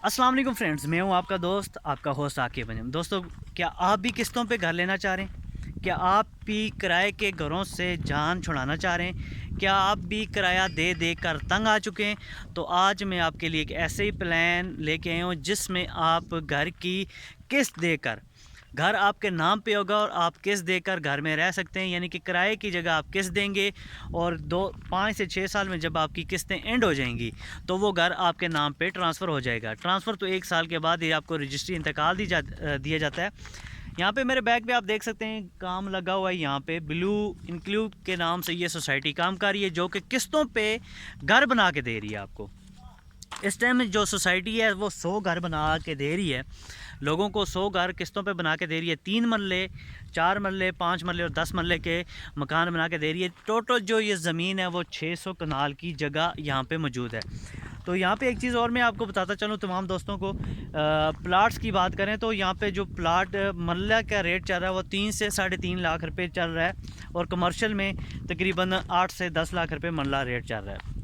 अस्सलाम वालेकुम फ्रेंड्स, मैं हूं आपका दोस्त, आपका होस्ट आकिब अंजम। दोस्तों, क्या आप भी किस्तों पे घर लेना चाह रहे हैं? क्या आप भी किराए के घरों से जान छुड़ाना चाह रहे हैं? क्या आप भी किराया दे दे कर तंग आ चुके हैं? तो आज मैं आपके लिए एक ऐसे ही प्लान लेके आया हूँ जिसमें आप घर की किस्त देकर, घर आपके नाम पे होगा और आप किस्त देकर घर में रह सकते हैं। यानी कि किराए की जगह आप किस्त देंगे और 5 से 6 साल में जब आपकी किस्तें एंड हो जाएंगी तो वो घर आपके नाम पे ट्रांसफ़र हो जाएगा। ट्रांसफ़र तो 1 साल के बाद ही आपको रजिस्ट्री इंतकाल दिया जाता है। यहाँ पे मेरे बैग पे आप देख सकते हैं काम लगा हुआ है। यहाँ पे ब्लू इंक्लूड के नाम से ये सोसाइटी काम कर रही है, जो कि किस्तों पे घर बना के दे रही है आपको। इस टाइम जो सोसाइटी है वो 100 घर बना के दे रही है लोगों को। 100 घर किस्तों पे बना के दे रही है। 3 मरले, 4 मरले, 5 मरले और 10 मरले के मकान बना के दे रही है। टोटल जो ये ज़मीन है वो 600 कनाल की जगह यहाँ पे मौजूद है। तो यहाँ पे एक चीज़ और मैं आपको बताता चलूँ तमाम दोस्तों को, प्लाट्स की बात करें तो यहाँ पे जो प्लाट मरला का रेट चल रहा है वो 3 से 3.5 लाख रुपए चल रहा है और कमर्शियल में तकरीबन 8 से 10 लाख रुपए मरला रेट चल रहा है।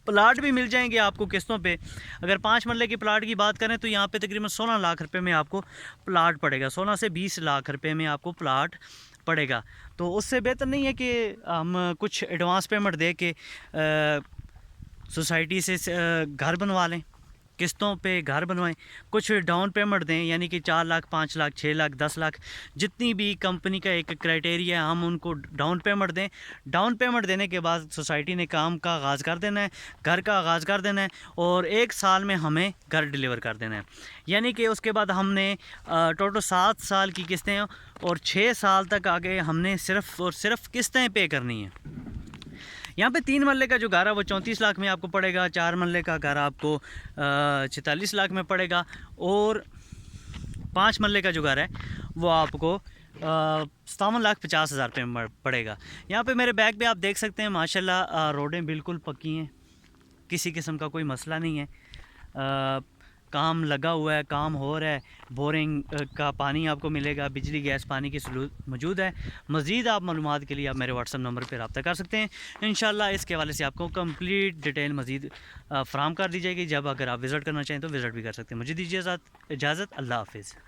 प्लाट भी मिल जाएंगे आपको किस्तों पे। अगर 5 मरले की प्लाट की बात करें तो यहाँ पे तकरीबन 16 लाख रुपए में आपको प्लाट पड़ेगा। 16 से 20 लाख रुपए में आपको प्लाट पड़ेगा। तो उससे बेहतर नहीं है कि हम कुछ एडवांस पेमेंट दे के सोसाइटी से घर बनवा लें, किस्तों पे घर बनवाएं, कुछ डाउन पेमेंट दें। यानी कि 4 लाख, 5 लाख, 6 लाख, 10 लाख, जितनी भी कंपनी का एक क्राइटेरिया है हम उनको डाउन पेमेंट दें। डाउन पेमेंट देने के बाद सोसाइटी ने काम का आगाज़ कर देना है, घर का आगाज़ कर देना है और 1 साल में हमें घर डिलीवर कर देना है। यानी कि उसके बाद हमने टोटल 7 साल की किस्तें और 6 साल तक आगे हमने सिर्फ़ और सिर्फ किस्तें पे करनी है। यहाँ पे 3 मरले का जो घर है वो 34 लाख में आपको पड़ेगा। 4 मरले का घर आपको 46 लाख में पड़ेगा और 5 मरले का जो घर है वो आपको 57,50,000 रुपये में पड़ेगा। यहाँ पे मेरे बैग पे आप देख सकते हैं माशाल्लाह रोडें बिल्कुल पक्की हैं, किसी किस्म का कोई मसला नहीं है। काम लगा हुआ है, काम हो रहा है, बोरिंग का पानी आपको मिलेगा, बिजली गैस पानी की सहूलत मौजूद है। मज़ीद आप मालूमात के लिए आप मेरे व्हाट्सअप नंबर पर रब्ता कर सकते हैं। इंशाल्लाह इसके हवाले से आपको कंप्लीट डिटेल मज़ीद फ़राहम कर दी जाएगी। जब अगर आप विज़िट करना चाहें तो विज़िट भी कर सकते हैं। मुझे दीजिए इजाज़त। अल्लाह हाफ़िज़।